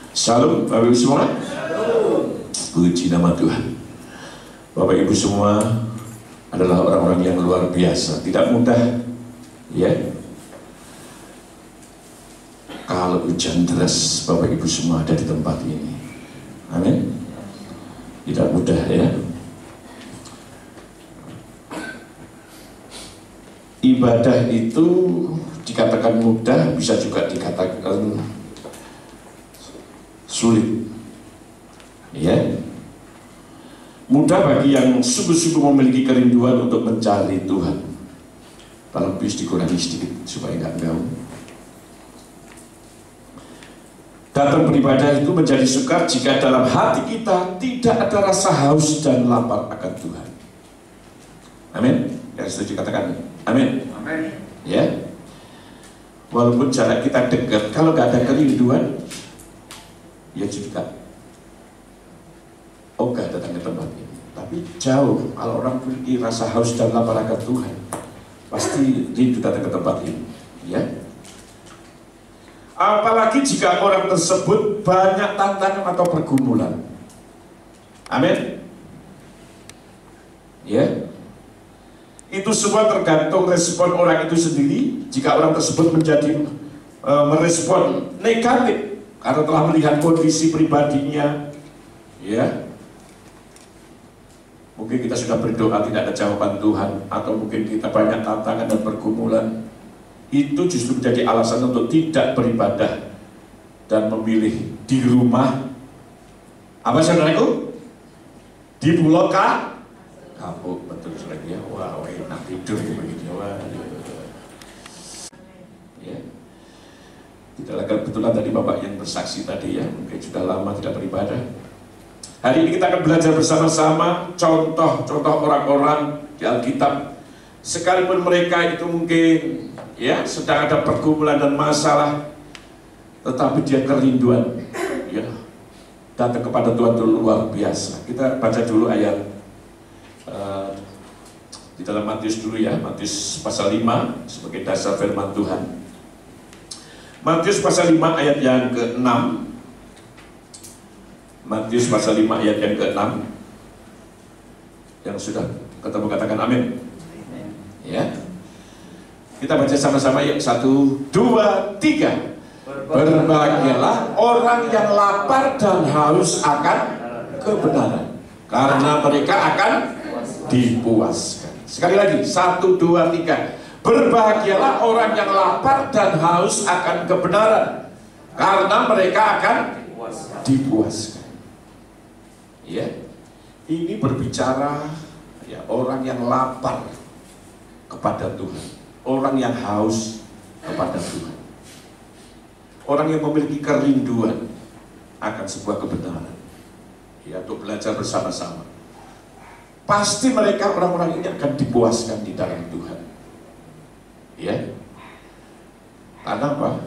Shalom Bapak Ibu semua. Puji nama Tuhan. Bapak Ibu semua adalah orang-orang yang luar biasa. Tidak mudah ya, kalau hujan deras Bapak Ibu semua ada di tempat ini. Amin. Tidak mudah ya. Ibadah itu dikatakan mudah, bisa juga dikatakan sulit ya. Mudah bagi yang sungguh-sungguh memiliki kerinduan untuk mencari Tuhan. Kalau bisa dikurangi sedikit supaya nggak gaul. Datang beribadah itu menjadi sukar jika dalam hati kita tidak ada rasa haus dan lapar akan Tuhan. Amin. Yang setuju katakan amin. Amin. Ya. Walaupun jarak kita dekat, kalau nggak ada kerinduan, ya juga ogah datang ke tempat ini. Tapi jauh, kalau orang memiliki rasa haus dan lapar akan Tuhan, pasti rindu datang ke tempat ini ya. Apalagi jika orang tersebut banyak tantangan atau pergumulan. Amin ya. Itu semua tergantung respon orang itu sendiri. Jika orang tersebut menjadi merespon negatif karena telah melihat kondisi pribadinya ya, mungkin kita sudah berdoa tidak ada jawaban Tuhan, atau mungkin kita banyak tantangan dan pergumulan, itu justru menjadi alasan untuk tidak beribadah dan memilih di rumah. Apa saudaraku? Di pulau kapuk, betul lagi ya. Wah, enak tidur begitu ya. Tidak kebetulan tadi Bapak yang bersaksi tadi ya, mungkin sudah lama tidak beribadah. Hari ini kita akan belajar bersama-sama contoh-contoh orang-orang di Alkitab. Sekalipun mereka itu mungkin ya sedang ada pergumulan dan masalah, tetapi dia kerinduan ya datang kepada Tuhan itu luar biasa. Kita baca dulu ayat di dalam Matius dulu ya, Matius pasal 5 sebagai dasar firman Tuhan. Matius pasal 5 ayat yang ke-6. Matius pasal 5 ayat yang ke-6. Yang sudah ketemu katakan amin. Ya. Kita baca sama-sama ya. 1, 2, 3. Berbahagialah orang yang lapar dan haus akan kebenaran, karena mereka akan dipuaskan. Sekali lagi, 1, 2, 3. Berbahagialah orang yang lapar dan haus akan kebenaran, karena mereka akan dipuaskan. Ya, ini berbicara ya orang yang lapar kepada Tuhan, orang yang haus kepada Tuhan, orang yang memiliki kerinduan akan sebuah kebenaran. Ya, untuk belajar bersama-sama. Pasti mereka orang-orang ini akan dipuaskan di dalam Tuhan. Ya, karena apa?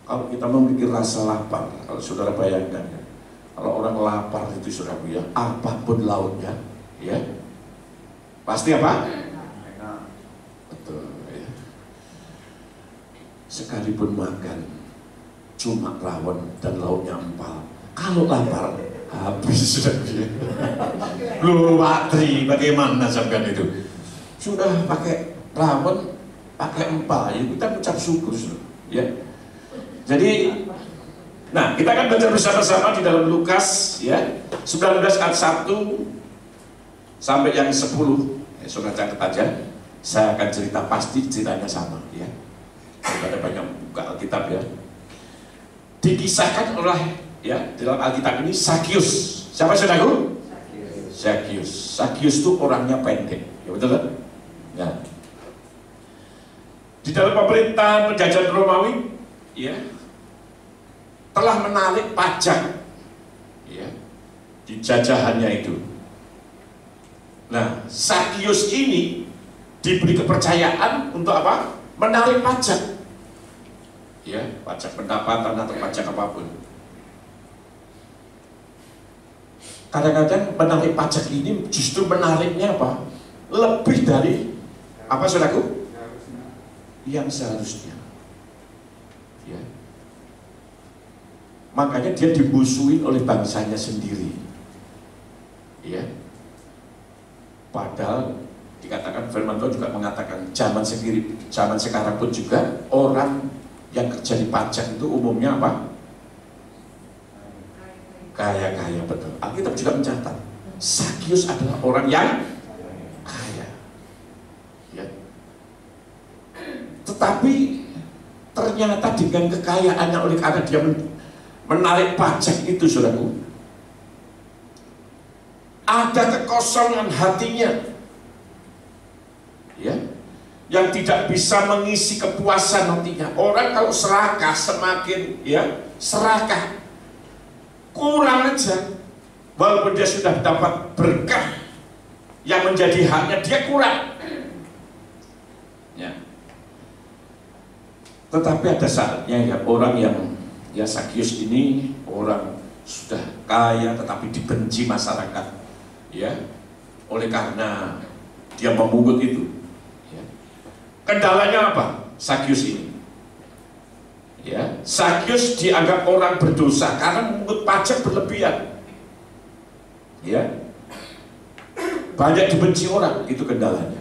Kalau kita memiliki rasa lapar, kalau saudara bayangkan ya, kalau orang lapar itu saudara ya, apapun lautnya, ya, pasti apa? Betul. Ya. Sekalipun makan cuma rawon dan lauknya empal, kalau lapar habis sudah ya. Lu Patri, bagaimana sampean itu? Sudah pakai rawon, pakai empal, ya kita ucap syukur ya. Jadi, nah kita akan belajar bersama-sama di dalam Lukas ya 19 ayat 1 sampai yang 10. Ya, saudara catat aja. Saya akan cerita, pasti ceritanya sama ya. Ada banyak buka Alkitab ya. Dikisahkan oleh ya dalam Alkitab ini Zakius. Siapa saudaraku? Zakius. Zakius itu orangnya pendek, ya betul kan? Ya. Di dalam pemerintahan penjajahan Romawi, ya, telah menarik pajak, ya, di jajahannya itu. Nah, Zakius ini diberi kepercayaan untuk apa? Menarik pajak, ya, pajak pendapatan atau pajak apapun. Kadang-kadang menarik pajak ini justru menariknya apa? Lebih dari apa saudaraku? Yang seharusnya. Ya. Makanya dia dimusuhi oleh bangsanya sendiri. Ya. Padahal dikatakan firman Tuhan juga mengatakan zaman sekarang pun juga orang yang kerja di pajak itu umumnya apa? Kaya-kaya, betul. Alkitab juga mencatat Sakyus adalah orang yang kaya. Ya. Tetapi ternyata dengan kekayaannya, oleh karena dia menarik pajak itu, saudaraku, ada kekosongan hatinya, ya, yang tidak bisa mengisi kepuasan nantinya. Orang kalau serakah, semakin serakah, kurang aja. Walaupun dia sudah dapat berkah yang menjadi haknya, dia kurang. Ya. Tetapi ada saatnya ya, orang yang Sakyus ini orang sudah kaya tetapi dibenci masyarakat, ya, oleh karena dia memungut itu. Ya. Kendalanya apa? Sakyus ini, ya, Sakyus dianggap orang berdosa karena memungut pajak berlebihan. Ya, banyak dibenci orang, itu kendalanya.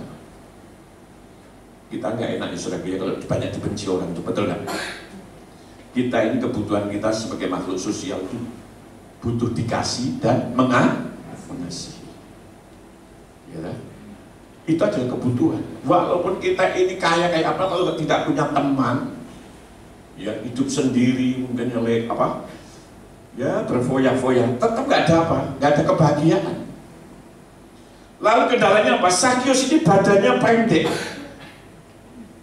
Kita nggak enak ya saudara, kalau banyak dibenci orang, itu betul nggak? Kita ini kebutuhan kita sebagai makhluk sosial itu butuh dikasih dan mengasihi. Ya, itu adalah kebutuhan. Walaupun kita ini kaya kayak apa, kalau tidak punya teman, ya hidup sendiri mungkin oleh apa? Ya berfoya-foya, tetap nggak ada apa, nggak ada kebahagiaan. Lalu kendalanya apa? Sakyus ini badannya pendek,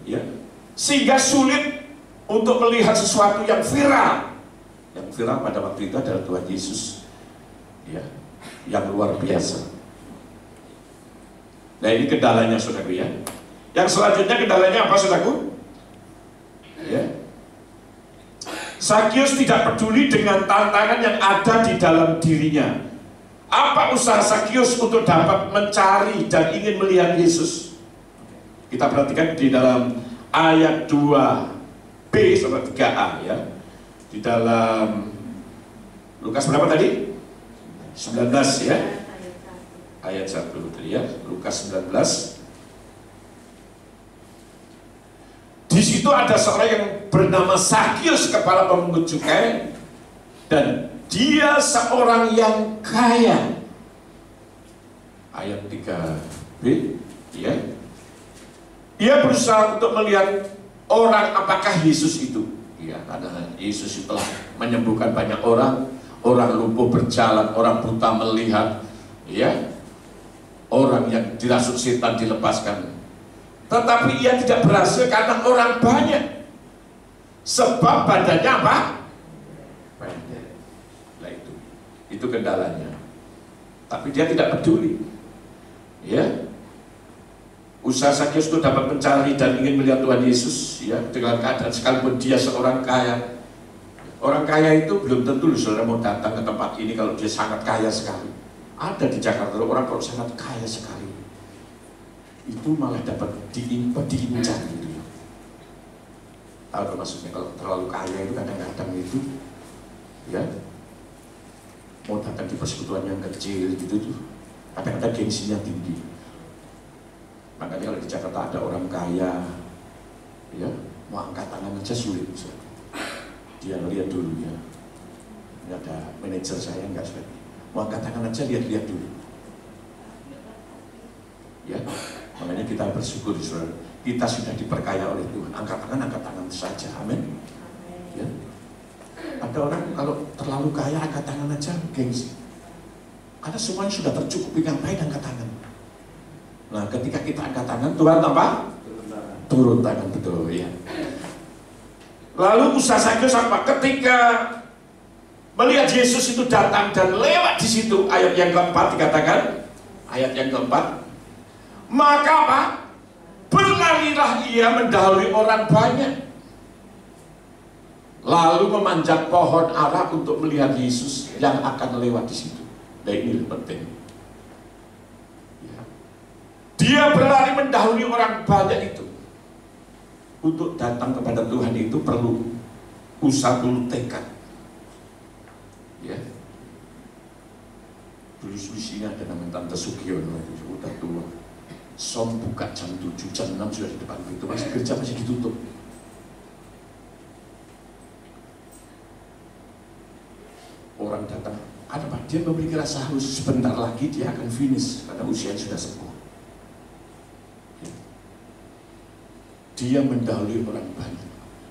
ya, sehingga sulit untuk melihat sesuatu yang viral. Yang viral pada waktu itu adalah Tuhan Yesus, ya, yang luar biasa. Nah ini kendalanya, saudaraku, ya. Yang selanjutnya kendalanya apa, saudaraku? Ya. Sakyus tidak peduli dengan tantangan yang ada di dalam dirinya. Apa usaha Sakyus untuk dapat mencari dan ingin melihat Yesus? Kita perhatikan di dalam ayat 2b sampai 3a, ya. Di dalam Lukas berapa tadi? 19, ya. Ayat 1 ya, Lukas 19. Di situ ada seorang yang bernama Sakyus, kepala pemungut cukai, dan dia seorang yang kaya. Ayat 3b, ya. Ia berusaha untuk melihat orang apakah Yesus itu. Ya, karena Yesus telah menyembuhkan banyak orang, orang lumpuh berjalan, orang buta melihat, ya, orang yang dirasuk setan dilepaskan. Tetapi ia tidak berhasil karena orang banyak. Sebab badannya apa? Pendek. Nah itu kendalanya. Tapi dia tidak peduli. Ya. Usaha Sakyus itu dapat mencari dan ingin melihat Tuhan Yesus, ya, dengan keadaan sekalipun dia seorang kaya. Orang kaya itu belum tentu saudara mau datang ke tempat ini kalau dia sangat kaya sekali. Ada di Jakarta orang kalau sangat kaya sekali, itu malah dapat diincar gitu. Tahu maksudnya, kalau terlalu kaya itu kadang-kadang itu, ya, mau datang di persekutuan yang kecil gitu tuh, kadang-kadang gengsinya tinggi. Makanya kalau di Jakarta ada orang kaya, ya, mau angkat tangan aja sulit. Dia lihat dulu, ya, ini ada manajer saya nggak sulit, mau angkat tangan aja lihat-lihat dulu. Ya, makanya kita bersyukur, saudara, kita sudah diperkaya oleh Tuhan. Angkat tangan saja, amin. Ya. Ada orang kalau terlalu kaya angkat tangan aja gengsi, karena semuanya sudah tercukupi, ngapain angkat tangan. Nah, ketika kita angkat tangan, Tuhan apa? Turun tangan, betul, ya. Lalu usaha Sakyus apa? Ketika melihat Yesus itu datang dan lewat di situ, ayat yang keempat dikatakan, ayat yang keempat, maka apa? Berlarilah ia mendahului orang banyak, lalu memanjat pohon ara untuk melihat Yesus yang akan lewat di situ. Nah ini penting. Dia berlari mendahului orang banyak itu. Untuk datang kepada Tuhan itu perlu usaha, perlu tekad. Dulu sini ada namanya Tante Sugiono, udah tua. Som buka jam 7, jam 6 sudah di depan pintu, masih kerja masih ditutup. Orang datang, ada Pak, dia memiliki rasa haus, sebentar lagi dia akan finish karena usia sudah sepuh. Dia mendahului orang banyak.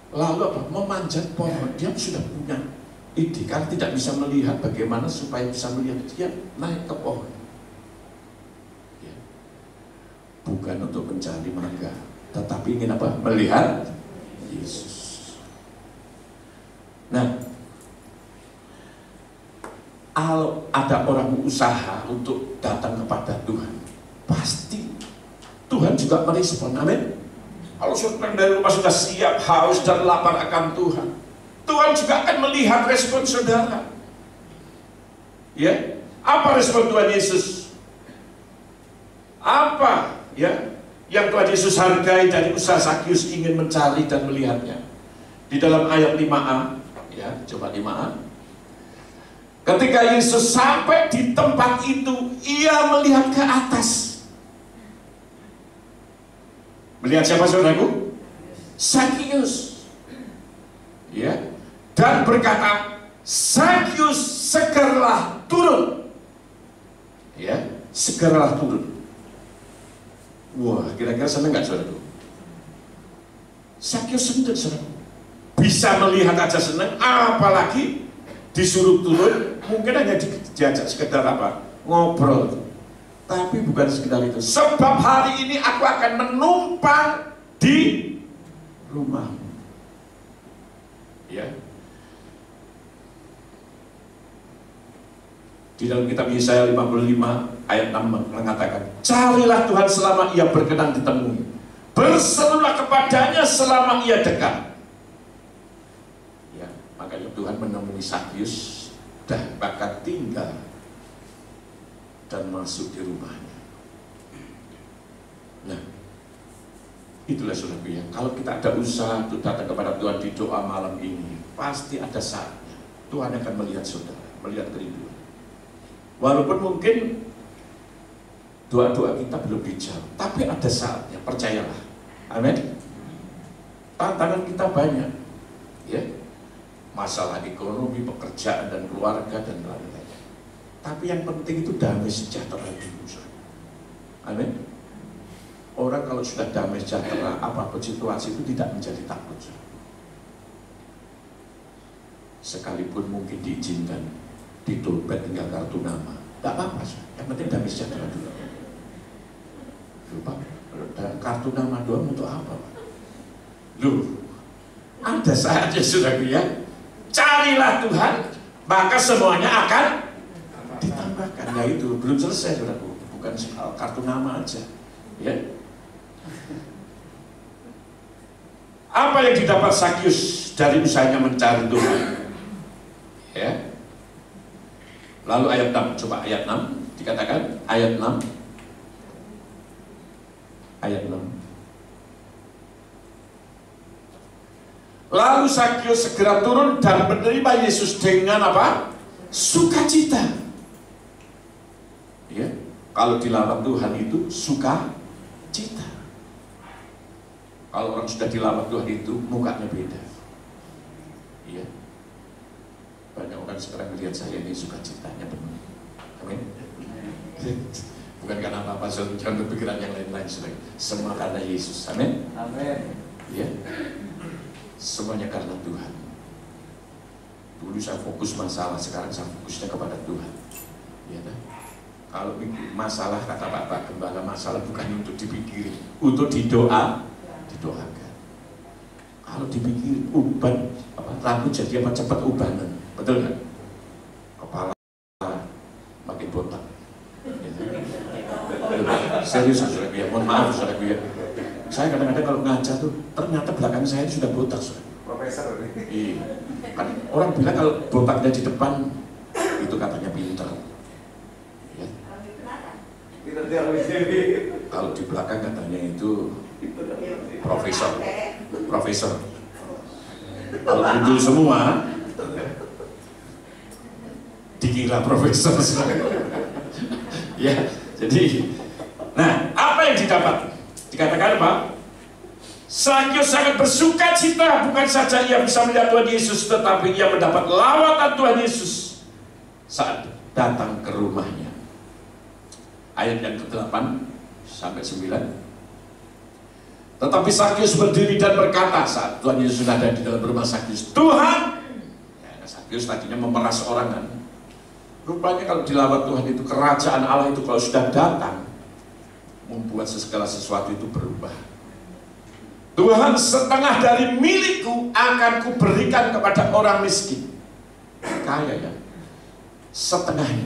Lalu apa? Memanjat pohon. Dia sudah punya ide, kan tidak bisa melihat bagaimana supaya bisa melihat, dia naik ke pohon. Ya. Bukan untuk mencari maga, tetapi ingin apa? Melihat Yesus. Nah, kalau ada orang usaha untuk datang kepada Tuhan, pasti Tuhan juga merespon. Amin. Kalau saudara dari rumah sudah siap, haus dan lapar akan Tuhan, Tuhan juga akan melihat respon saudara. Ya, apa respon Tuhan Yesus? Apa ya yang Tuhan Yesus hargai dari usaha Sakyus ingin mencari dan melihatnya? Di dalam ayat 5a, ya, coba 5a. Ketika Yesus sampai di tempat itu, ia melihat ke atas. Melihat siapa saudaraku? Sakyus. Ya. Dan berkata, Sakyus, segeralah turun. Ya, segeralah turun. Wah, kira-kira senang nggak saudaraku? Sakyus senang saudaraku. Bisa melihat aja senang, apalagi disuruh turun, mungkin hanya diajak sekedar apa? Ngobrol. Tapi bukan sekedar itu. Sebab hari ini aku akan menumpang di rumahmu. Ya. Di dalam kitab Yesaya 55 ayat 6 mengatakan, carilah Tuhan selama ia berkenan ditemui. Berserulah kepadanya selama ia dekat. Ya, makanya Tuhan menemui Sakyus dan bahkan tinggal dan masuk di rumahnya. Nah, itulah saudaraku ya. Kalau kita ada usaha untuk datang kepada Tuhan di doa malam ini, pasti ada saatnya Tuhan akan melihat saudara, melihat kerinduan. Walaupun mungkin doa-doa kita belum dijawab, tapi ada saatnya, percayalah. Amin. Tantangan kita banyak, ya. Masalah ekonomi, pekerjaan dan keluarga dan lain-lain. Tapi yang penting itu damai sejahtera dulu. Amin. Orang kalau sudah damai sejahtera, apapun situasi itu tidak menjadi takut. Sekalipun mungkin diizinkan ditolbat tinggal kartu nama, tidak apa-apa. Yang penting damai sejahtera dulu. Lupa, dan kartu nama doang untuk apa? Loh, ada saatnya saudaraku ya. Carilah Tuhan, maka semuanya akan ditambahkan. Nah itu belum selesai saudaraku, bukan soal kartu nama aja, ya. Apa yang didapat Sakyus dari usahanya mencari Tuhan? Ya. Lalu ayat 6, coba ayat 6 dikatakan, ayat 6. Ayat 6. Lalu Sakyus segera turun dan menerima Yesus dengan apa? Sukacita. Ya, kalau dilawan Tuhan itu sukacita. Kalau orang sudah dilawan Tuhan itu mukanya beda. Iya. Banyak orang sekarang melihat saya ini sukacitanya penuh. Amin. Bukan karena apa-apa, jangan berpikiran yang lain-lain. Semua karena Yesus. Amin. Amin. Ya. Semuanya karena Tuhan. Dulu saya fokus masalah, sekarang saya fokusnya kepada Tuhan. Ya, kan? Kalau masalah, kata Pak Gembala, masalah bukan untuk dipikirin, untuk didoakan. Kalau dipikirin, uban, rambut jadi apa cepat ubanan, betul kan? Kepala makin botak. Serius saudara ya, mohon maaf saudara ya. Saya kadang-kadang kalau ngaca tuh ternyata belakang saya sudah botak saudara. Profesor. Iya. Kan orang bilang kalau botaknya di depan itu katanya pintar. Ya. Kalau di belakang katanya itu profesor. Kalau kumpul semua dikira profesor. Ya, jadi, nah apa yang didapat? Dikatakan apa? Sakyus sangat bersuka cita, bukan saja ia bisa melihat Tuhan Yesus, tetapi ia mendapat lawatan Tuhan Yesus saat datang ke rumahnya. Ayat yang ke-8 sampai 9. Tetapi Sakyus berdiri dan berkata saat Tuhan Yesus ada di dalam rumah Sakyus, Tuhan, ya, Sakyus tadinya memeras orang kan. Rupanya kalau dilawat Tuhan itu, kerajaan Allah itu kalau sudah datang, membuat segala sesuatu itu berubah. Tuhan, setengah dari milikku akan kuberikan kepada orang miskin. Kaya ya, setengahnya,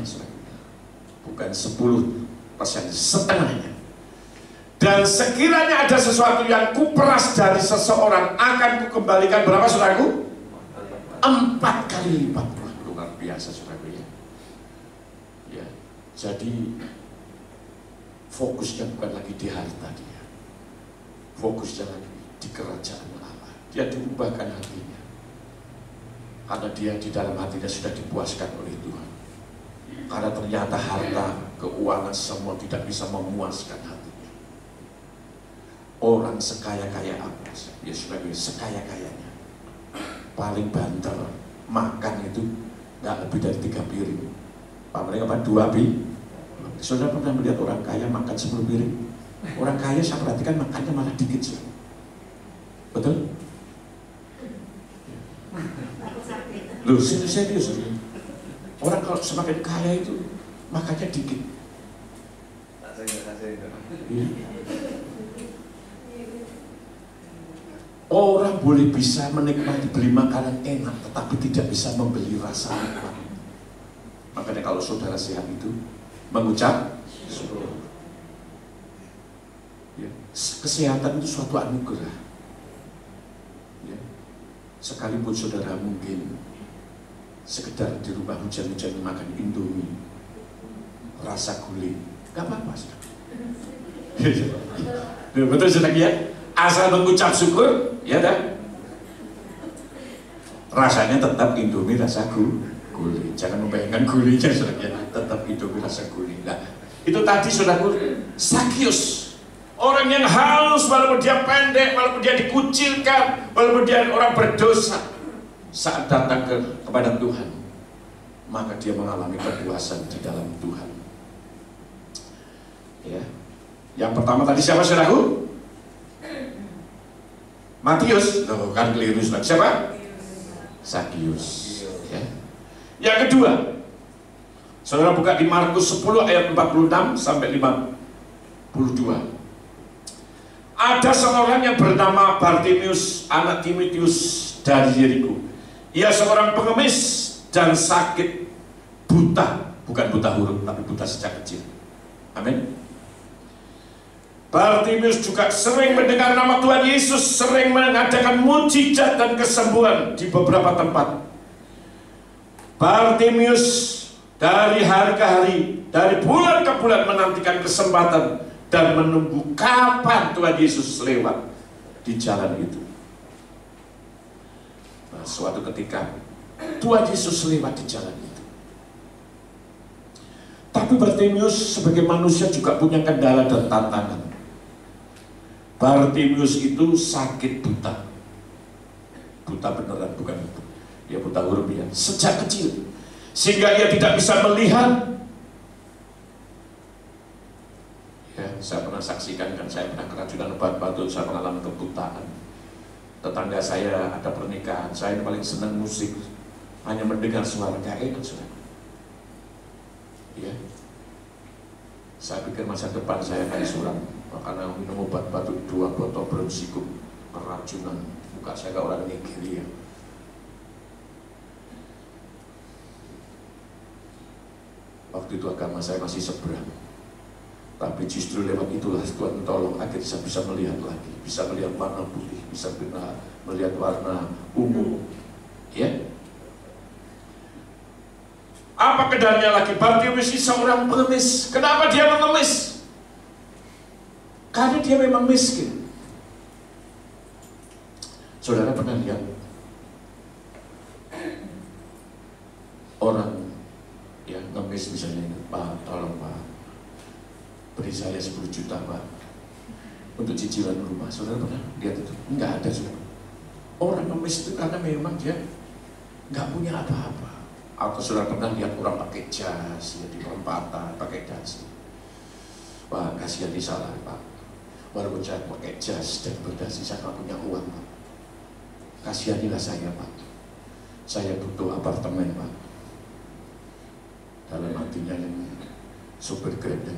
bukan 10%, setengahnya. Dan sekiranya ada sesuatu yang kuperas dari seseorang, akan kukembalikan berapa, saudaraku? 4 kali lipat. Wah, luar biasa, saudaraku ya. Ya, jadi fokusnya bukan lagi di harta dia, fokusnya lagi di kerajaan Allah. Dia diubahkan hatinya, karena dia di dalam hatinya sudah dipuaskan oleh Tuhan. Karena ternyata harta, keuangan semua tidak bisa memuaskan hatinya. Orang sekaya-kaya apa? Ya sudah, sekaya-kayanya paling banter makan itu nggak lebih dari 3 piring. Paling apa 2 piring. Saudara pernah melihat orang kaya makan 10 piring? Orang kaya saya perhatikan makannya malah dikit sih. Betul? Loh, serius. Orang kalau semakin kaya itu makannya dikit. Iya. Orang boleh bisa menikmati beli makanan enak, tetapi tidak bisa membeli rasa nikmat. Makanya kalau saudara sehat itu mengucap syukur. Ya. Kesehatan itu suatu anugerah. Ya. Sekalipun saudara mungkin sekedar di rumah hujan-hujan makan Indomie, rasa gulai, gak apa-apa. Betul saudara ya? Asal mengucap syukur, ya dah. Rasanya tetap Indomie rasa gulai. Jangan membayangkan gulainya, saudara. Tetap Indomie rasa gulai. Nah, itu tadi saudaraku, Sakyus, orang yang halus, walaupun dia pendek, walaupun dia dikucilkan, walaupun dia orang berdosa, saat datang kepada Tuhan, maka dia mengalami kepuasan di dalam Tuhan. Ya, yang pertama tadi siapa, saudaraku? Matius, loh, kan keliru. Siapa? Sakyus. Ya. Yang kedua, saudara buka di Markus 10 ayat 46 sampai 52. Ada seorang yang bernama Bartimius, anak Timotius dari Yeriko. Ia seorang pengemis dan sakit, buta, bukan buta huruf, tapi buta sejak kecil. Amin. Bartimius juga sering mendengar nama Tuhan Yesus, sering mengadakan mujizat dan kesembuhan di beberapa tempat. Bartimius dari hari ke hari, dari bulan ke bulan menantikan kesempatan dan menunggu kapan Tuhan Yesus lewat di jalan itu. Nah, suatu ketika Tuhan Yesus lewat di jalan itu. Tapi Bartimius sebagai manusia juga punya kendala dan tantangan. Bartimius itu sakit buta. Buta beneran, bukan ya buta huruf ya. Sejak kecil, sehingga ia tidak bisa melihat. Ya, saya pernah saksikan kan, saya pernah keracunan obat batu, saya mengalami kebutaan. Tetangga saya ada pernikahan, saya paling senang musik, hanya mendengar suara gak enak, saudara. Ya, saya pikir masa depan saya kayak suram, karena minum obat batu 2 botol bersikup keracunan. Muka saya kayak orang Nigeria. Waktu itu agama saya masih seberang, tapi justru lewat itulah Tuhan tolong akhirnya saya bisa melihat lagi, bisa melihat warna putih, bisa melihat warna ungu. Ya. Apa kendalanya lagi? Bartimius seorang pengemis. Kenapa dia mengemis? Karena dia memang miskin. Saudara pernah lihat orang yang ngemis misalnya, Pak, tolong Pak, beri saya 10 juta Pak untuk cicilan rumah. Saudara pernah lihat itu? Enggak ada saudara. Orang pengemis itu karena memang dia nggak punya apa-apa. Atau saudara pernah lihat orang pakai jas, ya, di perempatan pakai jas. Wah, kasihan di salah Pak. Walaupun saya pakai jas dan berdasi, saya nggak punya uang Pak. Kasihanilah saya Pak. Saya butuh apartemen Pak. Dalam hatinya yang super gede.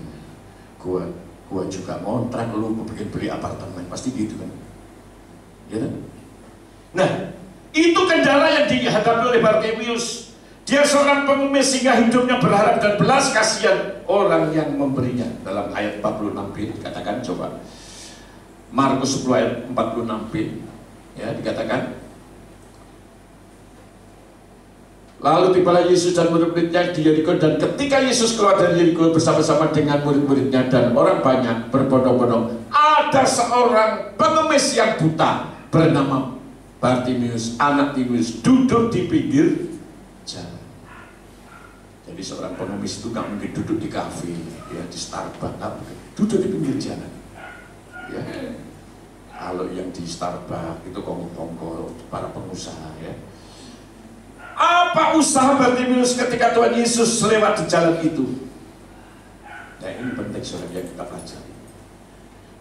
Gua juga ngontrak, lu bikin beli apartemen, pasti gitu kan? Ya kan? Nah, itu kendala yang dihadapi oleh Bartimeus. Dia seorang pengemis sehingga hidupnya berharap dan belas kasihan orang yang memberinya. Dalam ayat 46b dikatakan, coba Markus 10 ayat 46b, ya, dikatakan, lalu tibalah Yesus dan murid-muridnya di Yeriko, dan ketika Yesus keluar dari Yeriko bersama-sama dengan murid-muridnya dan orang banyak berbondong-bondong, ada seorang pengemis yang buta bernama Bartimeus, anak Timeus, duduk di pinggir jalan. Jadi seorang pengemis itu nggak mungkin duduk di kafe, ya, di Starbucks, nggak mungkin. Duduk di pinggir jalan. Ya. Kalau yang di Starbucks itu kongko-kongko para pengusaha, ya. Apa usaha Bartimeus ketika Tuhan Yesus lewat di jalan itu? Nah, ini penting saudara yang kita pelajari.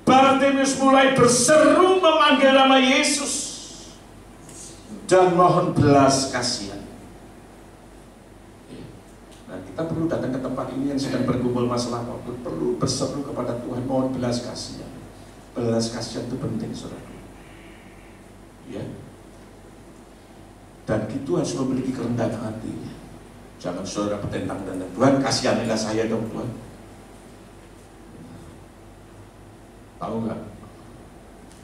Bartimeus mulai berseru memanggil nama Yesus dan mohon belas kasihan. Nah, kita perlu datang ke tempat ini yang sedang bergumul masalah apapun, perlu berseru kepada Tuhan, mohon belas kasihan. Belas kasihan itu penting saudara. Ya. Dan itu harus memiliki kerendahan hati. Jangan saudara bertentang dan Tuhan kasihanilah saya dong Tuhan. Tahu nggak?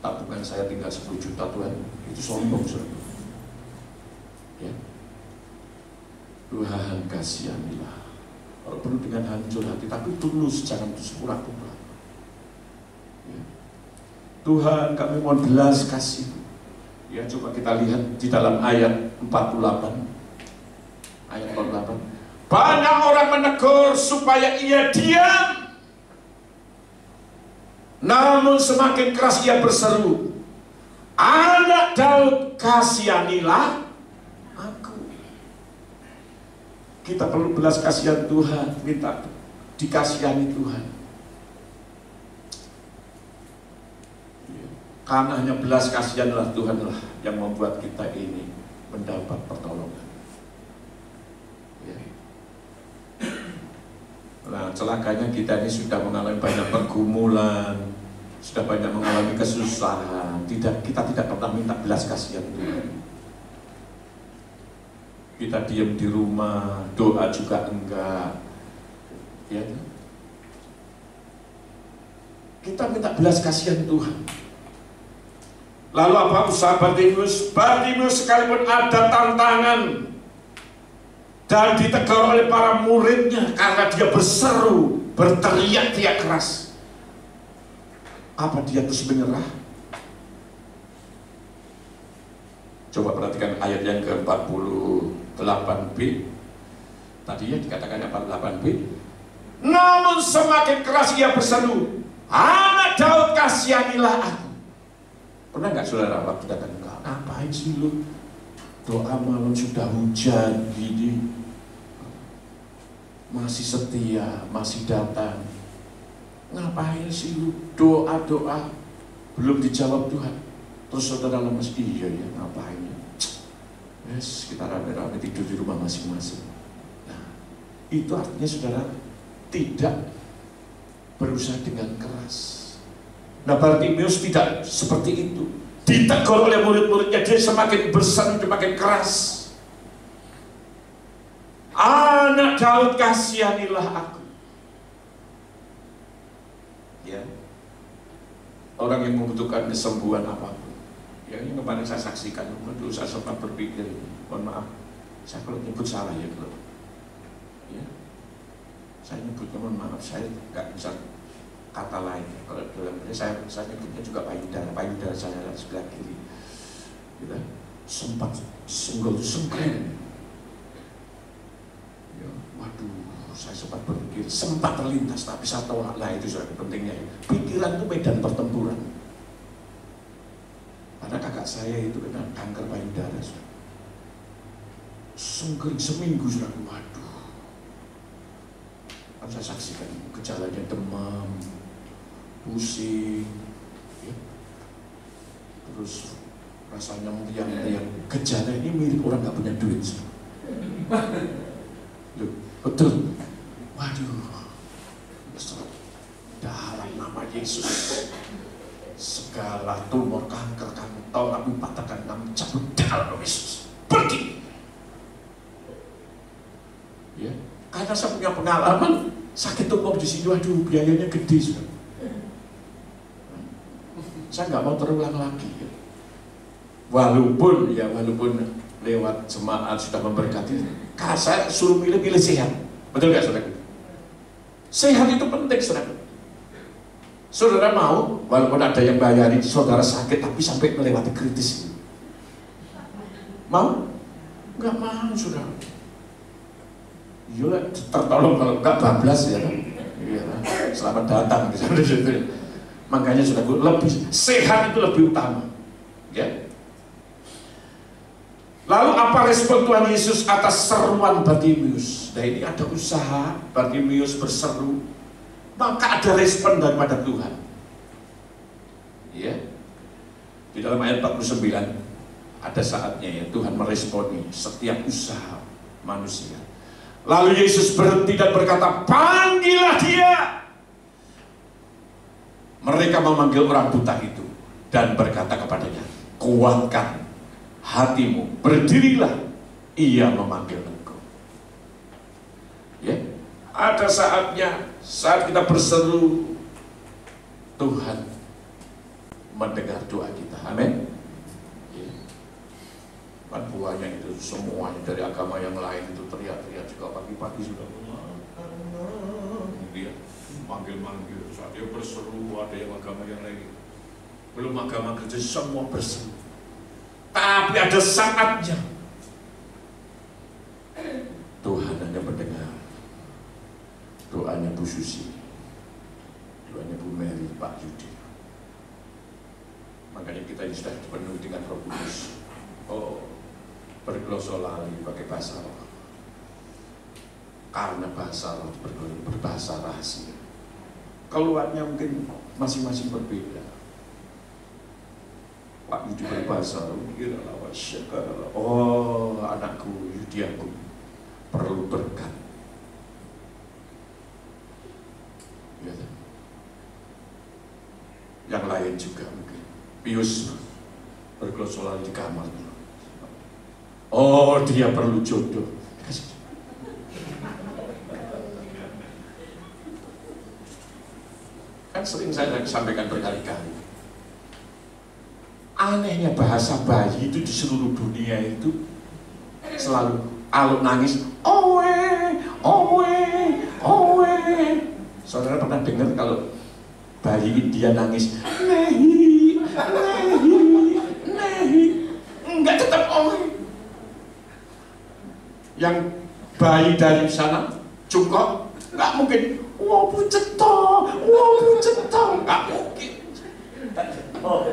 Tabungan saya tinggal 10 juta Tuhan, itu sombong saudara. Ya. Tuhan kasihanilah. Kalau perlu dengan hancur hati, tapi tulus, jangan pura-pura. Ya. Tuhan, kami mohon belas kasih. Ya, coba kita lihat di dalam ayat 48. Ayat 48. Banyak orang menegur supaya ia diam. Namun semakin keras ia berseru, Anak Daud, kasihanilah aku. Kita perlu belas kasihan Tuhan, minta dikasihani Tuhan. Karena hanya belas kasihanlah Tuhanlah yang membuat kita ini mendapat pertolongan. Ya. Nah, celakanya kita ini sudah mengalami banyak pergumulan, sudah banyak mengalami kesusahan. Kita tidak pernah minta belas kasihan Tuhan. Kita diam di rumah, doa juga enggak. Ya. Kita minta belas kasihan Tuhan. Lalu apa usaha Bartimeus? Bartimeus sekalipun ada tantangan dan ditegur oleh para muridnya karena dia berseru, berteriak-teriak keras. Apa dia terus menyerah? Coba perhatikan ayat yang ke-48b. Tadi ya dikatakan 48b. Namun semakin keras ia berseru, Anak Daud, kasihanilah aku. Pernah nggak saudara waktu datang ke ngapain sih lu? Doa malam sudah hujan gini, masih setia, masih datang. Ngapain sih lu? Doa-doa belum dijawab Tuhan. Terus saudara lemes, iya ya, ngapain ya? Yes, kita rame-rame tidur di rumah masing-masing. Nah, itu artinya saudara tidak berusaha dengan keras. Nah, Bartimeus tidak seperti itu. Ditegur oleh murid-muridnya, dia semakin berseru, semakin keras. Anak Daud, kasihanilah aku. Ya, orang yang membutuhkan kesembuhan apapun. Ya, ini kemarin saya saksikan. Dulu saya sempat berpikir, mohon maaf, saya kalau nyebut salah ya kalau. Ya, saya nyebutnya mohon maaf, saya nggak bisa kata lain. Kalau dalam ini saya nyebutnya juga payudara saya sebelah kiri. Gitu. Sempat senggol-senggol. Ya, waduh, saya sempat berpikir berpikir, sempat terlintas tapi saya tolak. Lah itu sudah pentingnya. Pikiran itu medan pertempuran. Karena kakak saya itu kena kanker payudara, sudah. Seminggu sudah, waduh. Kan saya saksikan gejalanya demam, pusing, ya. Terus rasanya yang gejala ini mirip orang nggak punya duit. Loh, betul. Waduh, dalam nama Yesus, segala tumor, kanker, kantong, abu patahkan, cabut dalam nama Yesus. Pergi. Ya, karena saya punya pengalaman sakit tumor di sini, waduh biayanya gede sudah. Saya nggak mau terulang lagi. Ya. Walaupun lewat jemaat sudah memberkati, saya suruh pilih sehat, betul nggak saudara? Sehat itu penting, saudara. Saudara mau, walaupun ada yang bayarin saudara sakit tapi sampai melewati kritis, mau? Nggak mau, saudara. Iya, tertolong kalau nggak bablas ya kan? Iya, selamat datang di situ. Makanya sudah lebih sehat itu lebih utama, ya. Lalu apa respon Tuhan Yesus atas seruan Bartimeus? Nah ini ada usaha Bartimeus berseru, maka ada respon daripada Tuhan. Ya, di dalam ayat 49 ada saatnya ya Tuhan meresponi setiap usaha manusia. Lalu Yesus berhenti dan berkata, panggillah dia. Mereka memanggil orang buta itu dan berkata kepadanya, kuatkan hatimu, berdirilah, ia memanggil engkau. Ya, ada saatnya saat kita berseru, Tuhan mendengar doa kita. Amin. Ya. Kan buahnya itu semuanya dari agama yang lain itu teriak-teriak juga pagi-pagi sudah dia manggil-manggil, saat dia berseru, ada yang agama yang lain belum agama kerja semua berseru. Tapi ada saatnya Tuhan hanya mendengar doanya Bu Susi, doanya Bu Mary, Pak Yudi. Makanya kita ini sudah dipenuhi dengan Roh Kudus. Oh, berglosolali pakai bahasa roh. Karena bahasa roh berbahasa rahasia. Keluarnya mungkin masing-masing berbeda. Pak Yudi berbahasa roh, oh anakku Yudiaku perlu berkat. Ya, yang lain juga mungkin. Pius berglosolali di kamarnya. Oh dia perlu jodoh. Kan sering saya sampaikan berkali-kali. Anehnya bahasa bayi itu di seluruh dunia itu selalu alun nangis, owe, owe, owe. Saudara pernah dengar kalau bayi India nangis, nehi, nehi, nehi, enggak tetap owe. Yang bayi dari sana cungkok, nggak mungkin. Wah puceto, nggak mungkin.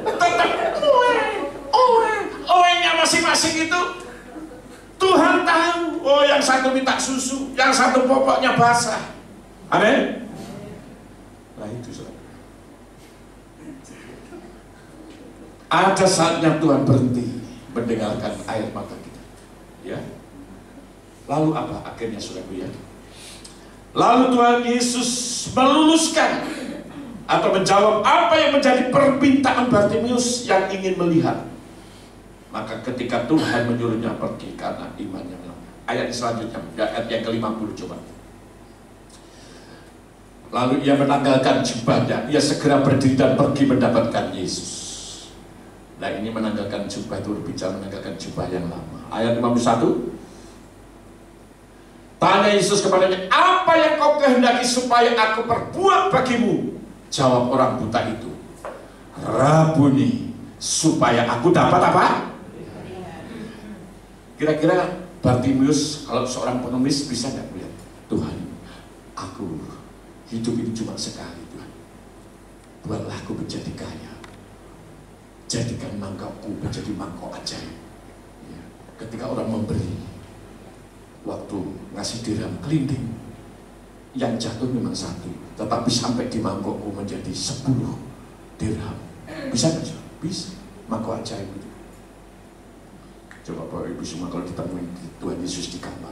Tetap oe-nya masing-masing itu Tuhan tahu. Oh yang satu minta susu, yang satu pokoknya basah. Amin. Nah itu saudara. Ada saatnya Tuhan berhenti mendengarkan air mata kita. Ya. Lalu apa akhirnya saudara ya? Lalu Tuhan Yesus meluluskan atau menjawab apa yang menjadi permintaan Bartimeus yang ingin melihat. Maka ketika Tuhan menyuruhnya pergi karena imannya lemah. Ayat selanjutnya, ayat yang ke-50 coba. Lalu ia menanggalkan jubahnya, ia segera berdiri dan pergi mendapatkan Yesus. Nah ini menanggalkan jubah itu berbicara menanggalkan jubah yang lama. Ayat 51. Tanya Yesus kepadanya, apa yang kau kehendaki supaya aku perbuat bagimu? Jawab orang buta itu, Rabuni, supaya aku dapat apa? Kira-kira Bartimeus kalau seorang pengemis bisa nggak melihat Tuhan? Aku hidup ini cuma sekali Tuhan. Buatlah aku menjadi kaya. Jadikan mangkokku menjadi mangkok ajaib. Ya. Ketika orang memberi, waktu ngasih dirham kelinding, yang jatuh memang satu, tetapi sampai di mangkokku menjadi 10 dirham. Bisa nggak? Bisa. Mangkok ajaib itu. Coba Bapak Ibu semua kalau ditemui Tuhan Yesus di kamar.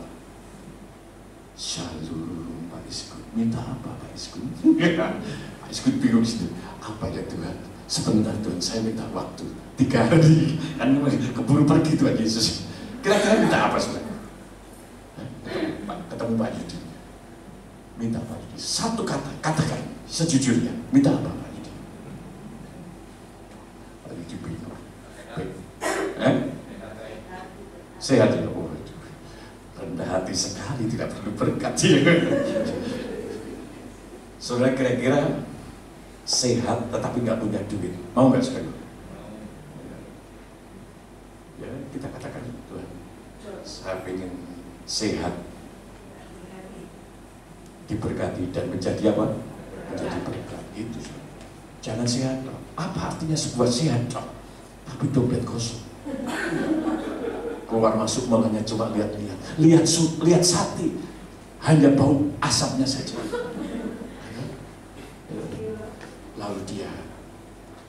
Shalom Pak Iskut. Minta apa Pak Iskut? Pak Iskut bingung situ. Apa ya Tuhan? Sebentar Tuhan, saya minta waktu 3 hari. Kan keburu pergi Tuhan Yesus. Kira-kira minta apa Saudara? Ketemu Pak Yudi. Minta Pak Yudi. Satu kata, katakan sejujurnya. Minta apa Pak Yudi? Pak Yudi bingung. Sehat ya. Oh, rendah hati sekali, tidak perlu berkat. Saudara kira-kira sehat tetapi nggak punya duit, mau nggak saudara? Ya kita katakan Tuhan, saya ingin sehat, diberkati dan menjadi apa? Menjadi berkat. Itu saudara. Jangan sehat. Apa artinya sebuah sehat? Tapi dompet kosong. Keluar masuk malahnya cuma lihat sate, hanya bau asapnya saja. Lalu dia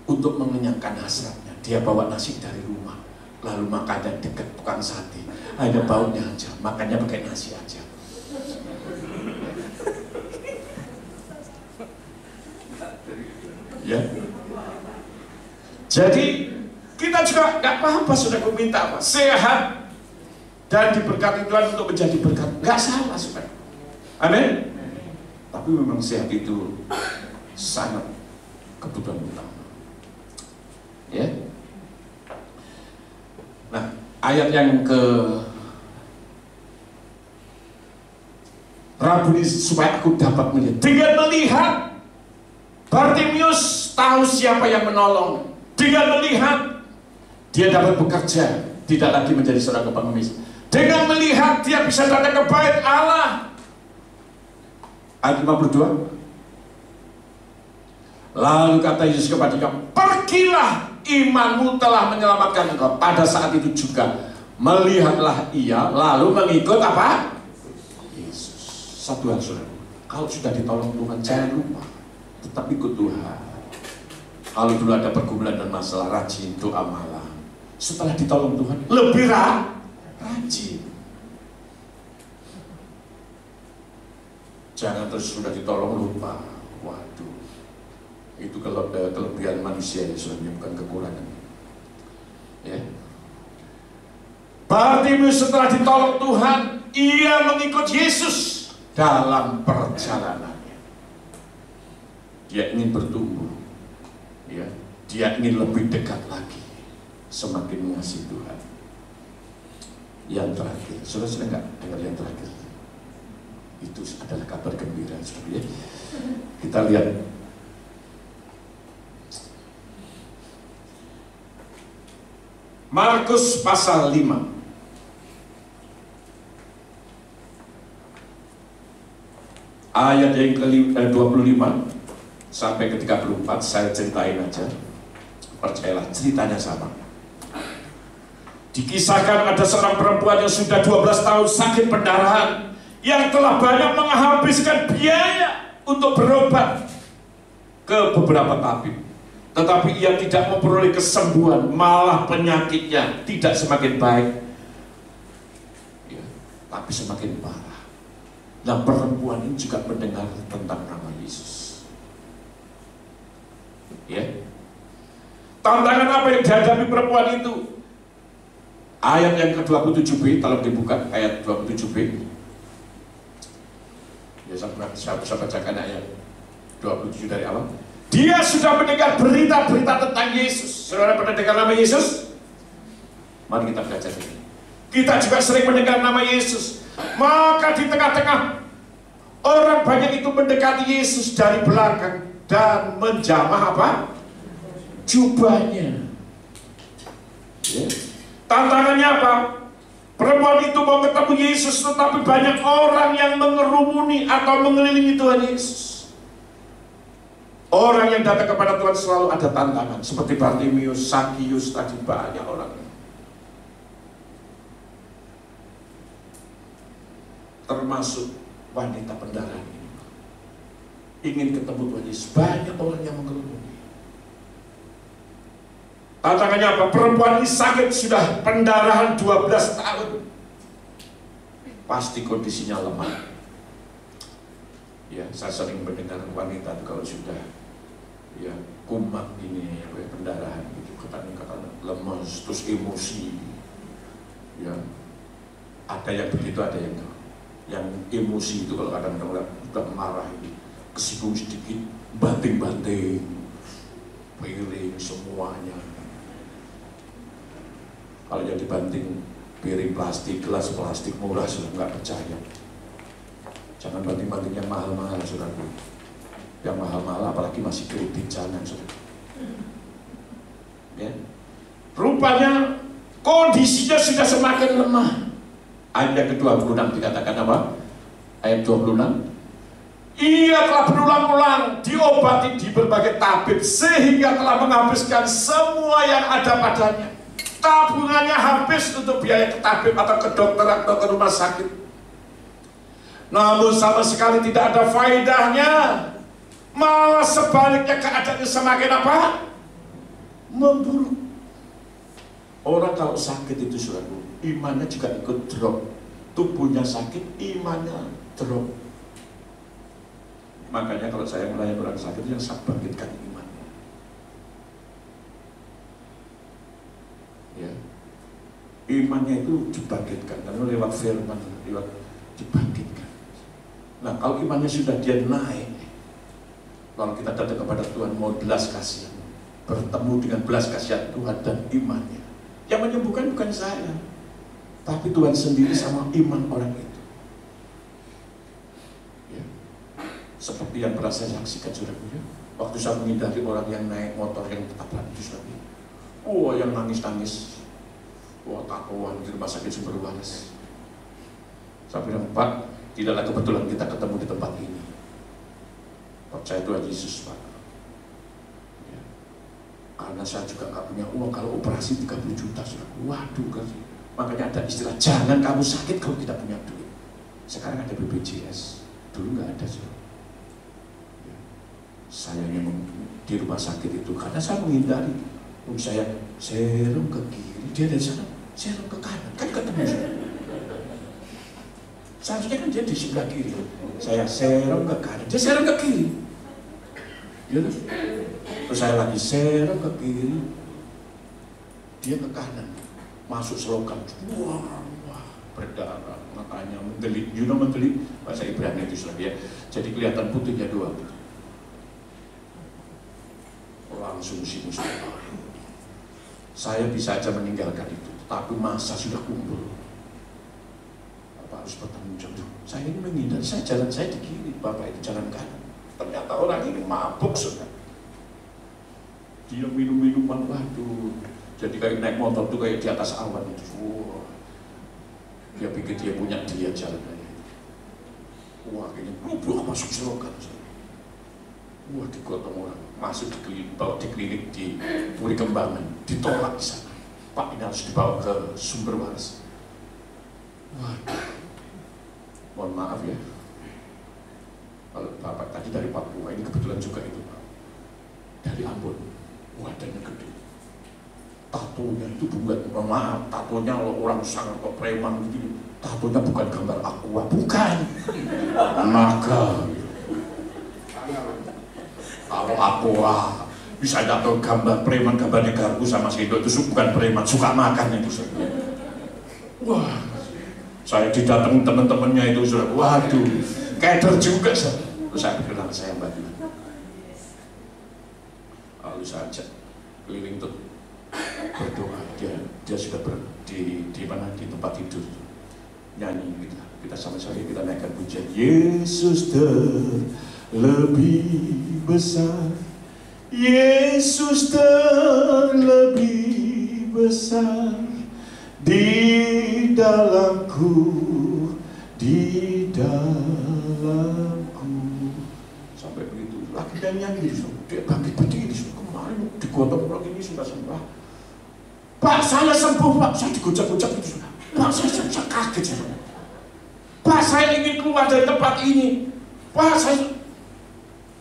untuk mengenyangkan hasratnya, dia bawa nasi dari rumah, lalu makannya dekat tukang sate, hanya baunya aja, makannya pakai nasi aja. Ya. Jadi kita juga nggak apa-apa, sudah aku minta apa? Sehat dan diberkati Tuhan untuk menjadi berkat. Nggak salah, saudara. Amin. Tapi memang sehat itu sangat kebutuhan utama. Ya. Nah, ayat yang ke Rabu ini supaya aku dapat melihat. Dengan melihat, Bartimius tahu siapa yang menolong. Dengan melihat, dia dapat bekerja, tidak lagi menjadi seorang pengemis. Dengan melihat, dia bisa datang ke bait Allah. Ayat 52. Lalu kata Yesus kepada dia, pergilah, imanmu telah menyelamatkan engkau. Pada saat itu juga melihatlah ia, lalu mengikut apa? Yesus. Satu hal saudara, kalau sudah ditolong Tuhan, jangan lupa tetap ikut Tuhan. Kalau dulu ada pergumulan dan masalah, rajin doa malam. Setelah ditolong Tuhan, lebih rajin. Jangan terus sudah ditolong lupa. Waduh, itu kelebihan manusia ya, sebenarnya bukan kekurangan. Ya. Bartimius setelah ditolong Tuhan, ia mengikut Yesus dalam perjalanannya. Dia ingin bertumbuh, ya. Dia ingin lebih dekat lagi, semakin mengasihi Tuhan. Yang terakhir, saudara nggak dengar yang terakhir? Itu adalah kabar gembira, saudara. Kita lihat Markus pasal 5. Ayat yang ke-25 sampai ke 34, saya ceritain aja. Percayalah, ceritanya sama. Dikisahkan ada seorang perempuan yang sudah 12 tahun sakit pendarahan, yang telah banyak menghabiskan biaya untuk berobat ke beberapa tabib. Tetapi ia tidak memperoleh kesembuhan, malah penyakitnya tidak semakin baik, ya, tapi semakin parah. Nah, perempuan ini juga mendengar tentang nama Yesus. Ya. Tantangan apa yang dihadapi perempuan itu? Ayat yang ke-27b, tolong dibuka ayat 27b. Ya, saya bacakan ayat 27 dari awal. Dia sudah mendengar berita-berita tentang Yesus. Saudara pernah dengar nama Yesus? Mari kita belajar ini. Kita juga sering mendengar nama Yesus. Maka di tengah-tengah orang banyak itu mendekati Yesus dari belakang dan menjamah apa? Jubahnya. Ya. Tantangannya apa? Perempuan itu mau ketemu Yesus, tetapi banyak orang yang mengerumuni atau mengelilingi Tuhan Yesus. Orang yang datang kepada Tuhan selalu ada tantangan, seperti Bartimius, Sakius, tadi banyak orang. Termasuk wanita pendarahan ini. Ingin ketemu Tuhan Yesus, banyak orang yang mengerumuni. Tantangannya apa? Perempuan ini sakit sudah pendarahan 12 tahun. Pasti kondisinya lemah. Ya, saya sering mendengar wanita itu kalau sudah ya kumat ini, ya, pendarahan gitu, kata-kata lemas, terus emosi. Ya, ada yang begitu, ada yang enggak. Yang emosi itu kalau kadang-kadang udah marah ini, kesinggung sedikit, banting-banting, piring semuanya. Kalau yang dibanting piring plastik, gelas plastik murah, sudah nggak percaya. Jangan banting-banting yang mahal-mahal, saudara. Yang mahal-mahal, apalagi masih kredit, jangan, saudara. Ya. Rupanya kondisinya sudah semakin lemah. Ayat ke-26 dikatakan apa? Ayat 26. Ia telah berulang-ulang diobati di berbagai tabib sehingga telah menghabiskan semua yang ada padanya. Tabungannya habis untuk biaya ke tabib atau ke dokter atau ke rumah sakit. Namun sama sekali tidak ada faedahnya. Malah sebaliknya keadaannya semakin apa? Memburuk. Orang kalau sakit itu saudara, imannya juga ikut drop. Tubuhnya sakit, imannya drop. Makanya kalau saya melayani orang sakit, yang saya bangkitkan imannya. Ya, imannya itu dibangkitkan karena lewat firman, lewat dibangkitkan. Nah, kalau imannya sudah dia naik, kalau kita datang kepada Tuhan mau belas kasihan, bertemu dengan belas kasihan Tuhan dan imannya, yang menyembuhkan bukan saya, tapi Tuhan sendiri sama iman orang itu. Ya. Seperti yang pernah saya saksikan, saudara, ya. Waktu saya menghindari orang yang naik motor yang ketabrak itu, saudara. Wah, yang nangis-nangis. Wah, tatoan di rumah sakit Sumber Waras. Saya bilang, Pak, tidaklah kebetulan kita ketemu di tempat ini. Percaya Tuhan Yesus, Pak. Ya. Karena saya juga nggak punya uang, kalau operasi 30 juta, saudara. Waduh, kan. Makanya ada istilah, jangan kamu sakit kalau tidak punya duit. Sekarang ada BPJS, dulu nggak ada, saudara. Ya. Saya yang di rumah sakit itu, karena saya menghindari. Saya serem ke kiri, dia dari sana serem ke kanan, kan ketemu. Seharusnya kan dia di sebelah kiri, saya serem ke kanan, dia serem ke kiri. Ya, terus saya lagi serem ke kiri, dia ke kanan, masuk selokan, wah, berdarah, matanya mendelik, mendelik, bahasa Ibrani itu sudah ya, jadi kelihatan putihnya doang. Langsung si Mustafa. Saya bisa aja meninggalkan itu, tapi masa sudah kumpul. Bapak harus bertanggung jawab. Saya ini menghindar, saya jalan saya di kiri, Bapak itu jalan kanan. Ternyata orang ini mabuk, saudara. Dia minum-minuman, waduh. Jadi kayak naik motor tuh kayak di atas awan itu. Wah. Dia pikir dia punya dia jalannya. Wah, kayaknya blubuk masuk selokan. Wah, digotong orang. Masuk di klinik, bawa di klinik di Puri Kembangan, ditolak di sana. Pak, ini harus dibawa ke Sumber Waras. Waduh, mohon maaf ya. Kalau Bapak tadi dari Papua, ini kebetulan juga itu Pak. Dari Ambon, wadahnya gede. Tatonya itu bukan, maaf, tatonya orang sangat kok preman begini. Tatonya bukan gambar aqua, bukan. Naga. Kalau aku bisa dapat gambar preman, gambarnya Garpu sama Sido itu bukan preman, suka makan itu. Wah, saya didatengin teman-temannya itu sudah, waduh, keder juga. Terus saya bilang, saya bantu. Lalu saya ajak keliling untuk berdoa. Dia sudah di mana, di tempat tidur, nyanyi kita sama-sama kita naikkan pujian. Yesus terlebih besar, Yesus terlebih besar di dalamku, di dalamku. Sampai begitu. Lagi dan nyanyi, dia bangkit berdiri. Kemarin digotong orang ini sudah sembah. Pak, saya sembuh, Pak. Saya digocap-gocap itu. Pak, saya kaget. Pak, saya ingin keluar dari tempat ini. Pak, saya...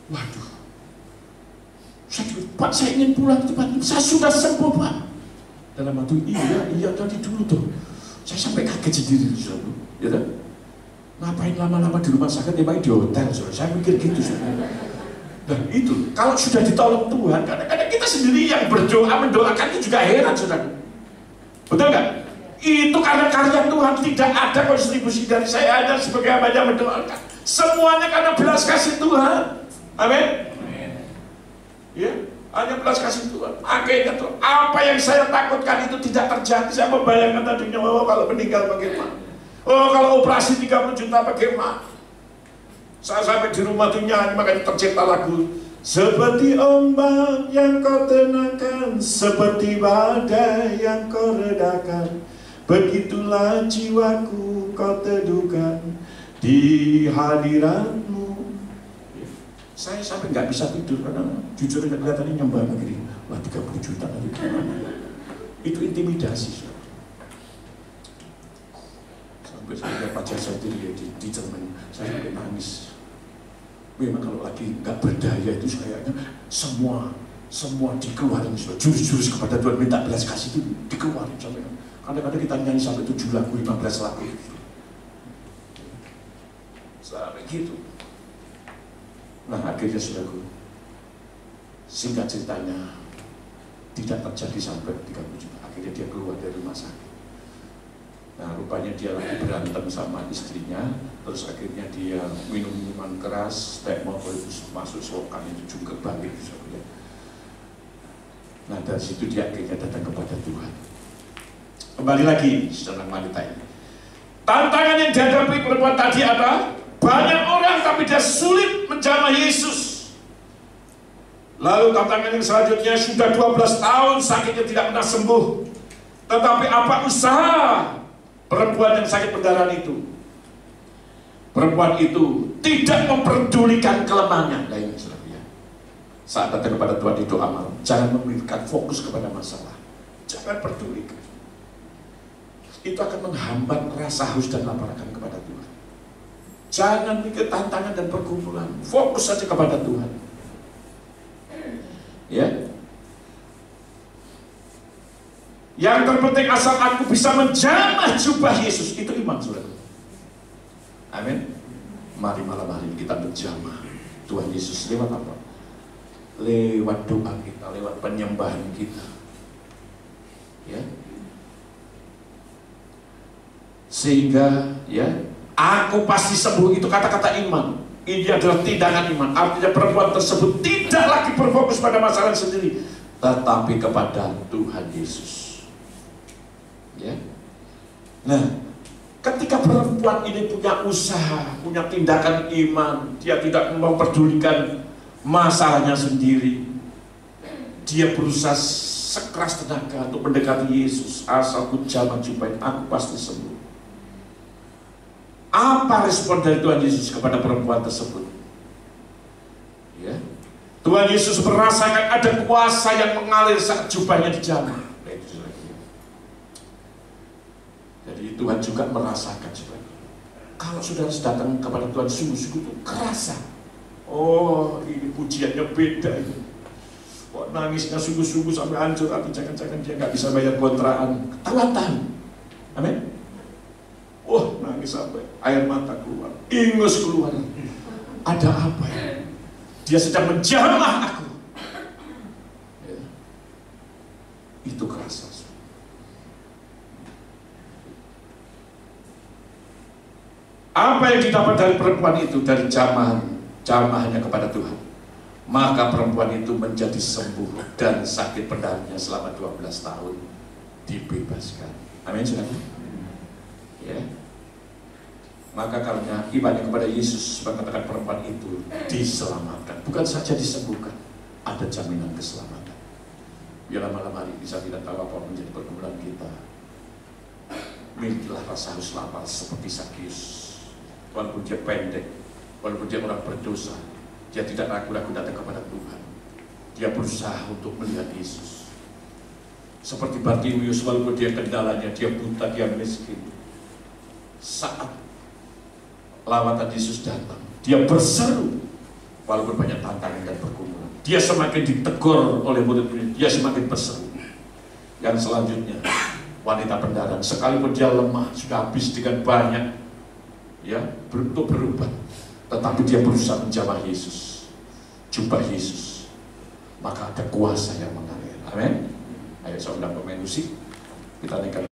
Waduh. Pak, saya ingin pulang ke tempat ini. Saya sudah sembuh, Pak. Dalam waktu iya tadi dulu tuh. Saya sampai kaget sendiri, saudara. Ya kan? Ngapain lama-lama di rumah sakit, emang di hotel, saudara. Saya mikir gitu, saudara. Nah itu, kalau sudah ditolong Tuhan, kadang-kadang kita sendiri yang berdoa, mendoakan itu juga heran, saudara. Betul nggak? Itu karena karya Tuhan, tidak ada kontribusi dari saya dan sebagai hamba yang mendoakan. Semuanya karena belas kasih Tuhan. Amin. Ya, hanya belas kasih Tuhan. Akhirnya tuh, apa yang saya takutkan itu tidak terjadi. Saya membayangkan tadinya, oh kalau meninggal bagaimana? Oh kalau operasi 30 juta bagaimana? Saya sampai di rumah tuh nyanyi, makanya tercipta lagu. Seperti ombak yang kau tenangkan, seperti badai yang kau redakan, begitulah jiwaku kau teduhkan di hadiratmu. Saya sampai nggak bisa tidur karena jujur aja kelihatannya nyembah begini. Wah 30 juta tadi gimana? Itu intimidasi. Sampai saya pacar saya di Jerman, saya sampai nangis. Memang kalau lagi nggak berdaya itu kayaknya semua dikeluarin, jurus-jurus kepada Tuhan minta belas kasih itu dikeluarin sampai. Kadang-kadang kita nyanyi sampai 7 lagu, 15 lagu gitu. Sampai gitu. Nah akhirnya saudaraku, singkat ceritanya tidak terjadi sampai 30 juta. Akhirnya dia keluar dari rumah sakit. Nah rupanya dia lagi berantem sama istrinya, terus akhirnya dia minum minuman keras, stekmol itu masuk selokan itu juga bangkit. Nah dari situ dia akhirnya datang kepada Tuhan. Kembali lagi seorang wanita ini. Tantangan yang dihadapi perempuan tadi apa? Banyak orang tapi dia sulit menjamah Yesus. Lalu tantangan yang selanjutnya, sudah 12 tahun sakitnya tidak pernah sembuh. Tetapi apa usaha perempuan yang sakit pendarahan itu? Perempuan itu tidak memperdulikan kelemahannya. Nah ini saudara, saat datang kepada Tuhan di doa malam, jangan memberikan fokus kepada masalah. Jangan pedulikan. Itu akan menghambat rasa haus dan lapar akan kepada Tuhan. Jangan mikir tantangan dan pergumulan. Fokus saja kepada Tuhan. Ya. Yang terpenting asal aku bisa menjamah jubah Yesus, itu iman saudara. Amin. Mari malam hari ini kita menjamah Tuhan Yesus lewat apa? Lewat doa kita, lewat penyembahan kita. Ya. Sehingga ya, aku pasti sembuh, itu kata-kata iman. Ini adalah tindakan iman. Artinya perempuan tersebut tidak lagi berfokus pada masalah sendiri, tetapi kepada Tuhan Yesus. Ya. Nah, ketika perempuan ini punya usaha, punya tindakan iman, dia tidak memperdulikan masalahnya sendiri. Dia berusaha sekeras tenaga untuk mendekati Yesus. Asal ku jamah jumpain, aku pasti sembuh. Apa respon dari Tuhan Yesus kepada perempuan tersebut? Ya. Tuhan Yesus merasakan ada kuasa yang mengalir saat jubahnya dijamah. Jadi Tuhan juga merasakan sebenarnya. Kalau saudara datang kepada Tuhan sungguh-sungguh itu kerasa. Oh, ini pujiannya beda ini. Kok nangisnya sungguh-sungguh sampai hancur hati, jangan-jangan dia nggak bisa bayar kontrakan. Tahu-tahu. Amin. Wah, nangis sampai air mata keluar, ingus keluar. Ada apa ya? Dia sedang menjamah aku. Ya. Itu kerasa. Apa yang didapat dari perempuan itu, dari jamahannya kepada Tuhan? Maka perempuan itu menjadi sembuh dan sakit pendarahannya selama 12 tahun dibebaskan. Amin, saudara. Ya. Maka karena imannya kepada Yesus, mengatakan perempuan itu diselamatkan. Bukan saja disembuhkan, ada jaminan keselamatan. Biarlah malam hari bisa tidak tahu apa menjadi pergumulan kita. milikilah rasa haus lapar seperti Zakius. Walaupun dia pendek, walaupun dia orang berdosa, dia tidak ragu-ragu datang kepada Tuhan. Dia berusaha untuk melihat Yesus. Seperti Bartimius, walaupun dia kendalanya, dia buta, dia miskin. Saat lawatan Yesus datang, dia berseru, walaupun banyak tantangan dan pergumulan. Dia semakin ditegur oleh murid-murid, dia semakin berseru. Yang selanjutnya, wanita pendaran, sekalipun dia lemah, sudah habis dengan banyak, ya, untuk berubah, tetapi dia berusaha menjamah Yesus, jumpa Yesus, maka ada kuasa yang mengalir. Amin. Ayo saya undang pemain musik, kita naikkan.